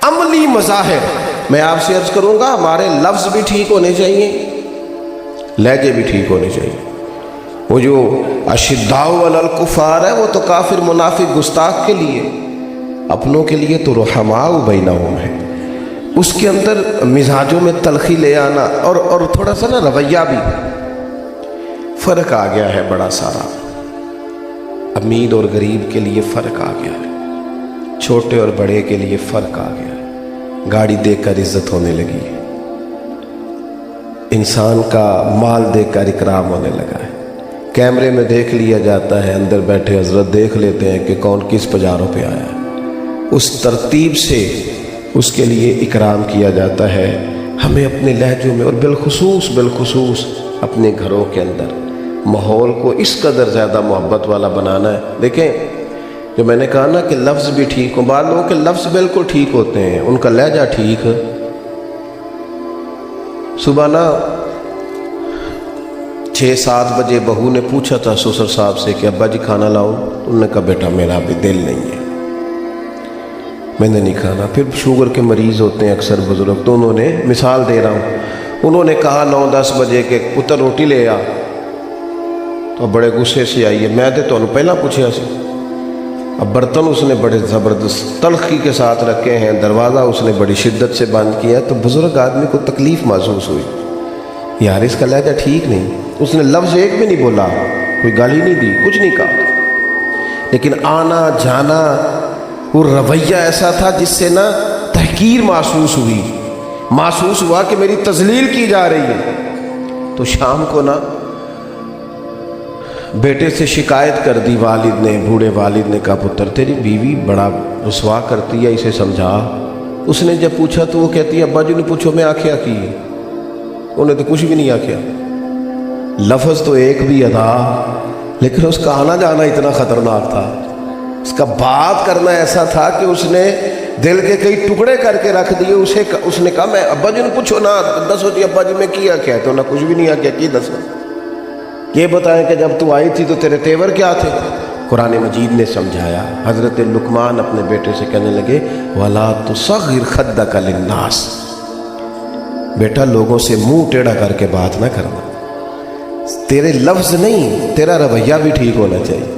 عملی مظاہر میں آپ سے عرض کروں گا، ہمارے لفظ بھی ٹھیک ہونے چاہیے، لہجے بھی ٹھیک ہونے چاہیے۔ وہ جو اشداء علی الکفار ہے وہ تو کافر منافق گستاخ کے لیے، اپنوں کے لیے تو رحماء بینہم ہے۔ اس کے اندر مزاجوں میں تلخی لے آنا اور تھوڑا سا نا رویہ بھی فرق آ گیا ہے بڑا سارا۔ امیر اور غریب کے لیے فرق آ گیا ہے، چھوٹے اور بڑے کے لیے فرق آ گیا ہے، گاڑی دیکھ کر عزت ہونے لگی ہے، انسان کا مال دیکھ کر اکرام ہونے لگا ہے، کیمرے میں دیکھ لیا جاتا ہے، اندر بیٹھے حضرت دیکھ لیتے ہیں کہ کون کس پجاروں پہ آیا ہے، اس ترتیب سے اس کے لیے اکرام کیا جاتا ہے۔ ہمیں اپنے لہجوں میں اور بالخصوص اپنے گھروں کے اندر ماحول کو اس قدر زیادہ محبت والا بنانا ہے۔ دیکھیں جو میں نے کہا نا کہ لفظ بھی ٹھیک ہوں، بعض لوگوں کے لفظ بالکل ٹھیک ہوتے ہیں، ان کا لہجہ ٹھیک ہے۔ صبح نا 6-7 بجے بہو نے پوچھا تھا سسر صاحب سے کہ ابا جی کھانا لاؤ، انہوں نے کہا بیٹا میرا ابھی دل نہیں ہے، میں نے نہیں کھانا۔ پھر شوگر کے مریض ہوتے ہیں اکثر بزرگ، تو انہوں نے مثال دے رہا ہوں، انہوں نے کہا 9-10 بجے کہ پتر روٹی لے آ، تو بڑے غصے سے آئی ہے، میں تو انہوں پہلا پوچھا سی۔ اب برتن اس نے بڑے زبردست تلخی کے ساتھ رکھے ہیں، دروازہ اس نے بڑی شدت سے بند کیا، تو بزرگ آدمی کو تکلیف محسوس ہوئی، یار اس کا لہجہ ٹھیک نہیں۔ اس نے لفظ ایک بھی نہیں بولا، کوئی گالی نہیں دی، کچھ نہیں کہا، لیکن آنا جانا وہ رویہ ایسا تھا جس سے نا تحقیر محسوس ہوئی، محسوس ہوا کہ میری تذلیل کی جا رہی ہے۔ تو شام کو نا بیٹے سے شکایت کر دی والد نے، بوڑھے والد نے کہا پتر تیری بیوی بڑا رسوا کرتی ہے، اسے سمجھا۔ اس نے جب پوچھا تو وہ کہتی ہے ابا جی نے پوچھو میں آکھیا کی، انہیں تو کچھ بھی نہیں آکھیا، لفظ تو ایک بھی ادا، لیکن اس کا آنا جانا اتنا خطرناک تھا، اس کا بات کرنا ایسا تھا کہ اس نے دل کے کئی ٹکڑے کر کے رکھ دیے۔ اس نے کہا میں ابا جی نے پوچھو نا، دسو جی ابا جی میں کیا کیا، تو نہ کچھ بھی نہیں آکھیا، کی دسو، یہ بتائیں کہ جب تو آئی تھی تو تیرے تیور کیا تھے؟ قرآن مجید نے سمجھایا۔ حضرت لقمان اپنے بیٹے سے کہنے لگے وَلَا تُصَغِّرْ خَدَّكَ لِلنَّاسِ، بیٹا لوگوں سے منہ ٹیڑھا کر کے بات نہ کرنا، تیرے لفظ نہیں تیرا رویہ بھی ٹھیک ہونا چاہیے،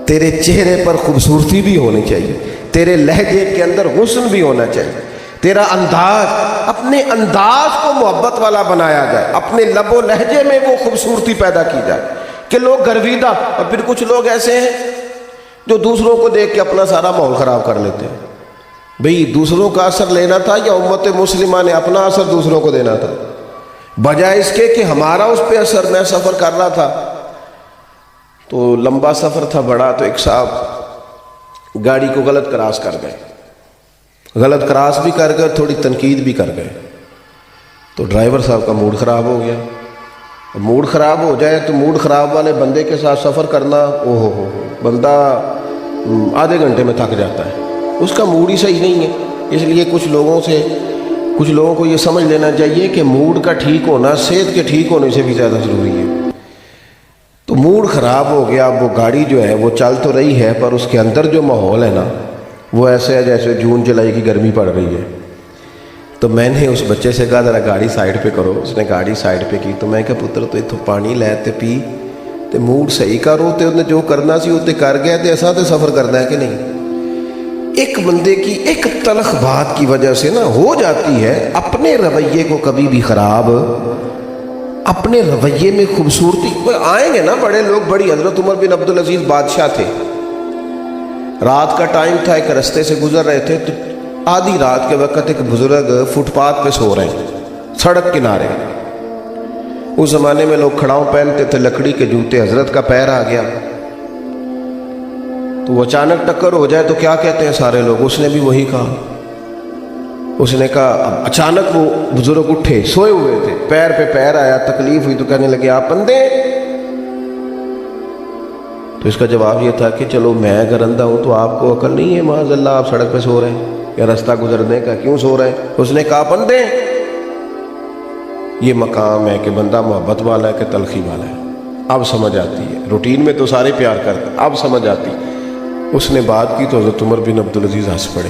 تیرے چہرے پر خوبصورتی بھی ہونی چاہیے، تیرے لہجے کے اندر حسن بھی ہونا چاہیے، تیرا انداز، اپنے انداز کو محبت والا بنایا جائے، اپنے لب و لہجے میں وہ خوبصورتی پیدا کی جائے کہ لوگ گرویدہ۔ اور پھر کچھ لوگ ایسے ہیں جو دوسروں کو دیکھ کے اپنا سارا ماحول خراب کر لیتے ہیں۔ بھئی دوسروں کا اثر لینا تھا یا امت مسلمہ نے اپنا اثر دوسروں کو دینا تھا؟ بجائے اس کے کہ ہمارا اس پہ اثر، میں سفر کر رہا تھا تو لمبا سفر تھا بڑا، تو ایک صاحب گاڑی کو غلط کراس کر گئے، غلط کراس بھی کر گئے، تھوڑی تنقید بھی کر گئے، تو ڈرائیور صاحب کا موڈ خراب ہو گیا۔ موڈ خراب ہو جائے تو موڈ خراب والے بندے کے ساتھ سفر کرنا، ہو بندہ آدھے گھنٹے میں تھک جاتا ہے، اس کا موڈ ہی صحیح نہیں ہے۔ اس لیے کچھ لوگوں کو یہ سمجھ لینا چاہیے کہ موڈ کا ٹھیک ہونا صحت کے ٹھیک ہونے سے بھی زیادہ ضروری ہے۔ تو موڈ خراب ہو گیا، وہ گاڑی جو ہے وہ چل تو رہی ہے پر اس کے اندر جو ماحول ہے نا وہ ایسے ہے جیسے جون جولائی کی گرمی پڑ رہی ہے۔ تو میں نے اس بچے سے کہا ذرا گاڑی سائڈ پہ کرو، اس نے گاڑی سائڈ پہ کی، تو میں کہا پتر تو اتوں پانی لے تے پی تے موڈ صحیح کرو، تے انہیں جو کرنا سی وہ کر گیا، تے ایسا تے سفر کرنا ہے کہ نہیں۔ ایک بندے کی ایک تلخ بات کی وجہ سے نا ہو جاتی ہے اپنے رویے کو کبھی بھی خراب، اپنے رویے میں خوبصورتی آئیں گے نا بڑے لوگ، بڑی حضرت عمر بن عبدالعزیز بادشاہ تھے، رات کا ٹائم تھا، ایک رستے سے گزر رہے تھے، تو آدھی رات کے وقت ایک بزرگ فٹ پاتھ پہ سو رہے ہیں سڑک کنارے۔ اس زمانے میں لوگ کھڑاؤں پہنتے تھے، لکڑی کے جوتے، حضرت کا پیر آ گیا تو وہ اچانک ٹکر ہو جائے تو کیا کہتے ہیں سارے لوگ، اس نے بھی وہی کہا، اس نے کہا اچانک وہ بزرگ اٹھے، سوئے ہوئے تھے، پیر پہ پیر آیا، تکلیف ہوئی تو کہنے لگے آپ اندھے؟ تو اس کا جواب یہ تھا کہ چلو میں اگر اندھا ہوں تو آپ کو عقل نہیں ہے معاذ اللہ آپ سڑک پہ سو رہے ہیں یا رستہ گزرنے کا کیوں سو رہے ہیں؟ اس نے کہا آپ اندھے؟ یہ مقام ہے کہ بندہ محبت والا ہے کہ تلخی والا ہے، اب سمجھ آتی ہے، روٹین میں تو سارے پیار کرتے، اب سمجھ آتی۔ اس نے بات کی تو حضرت عمر بن عبدالعزیز ہنس پڑے،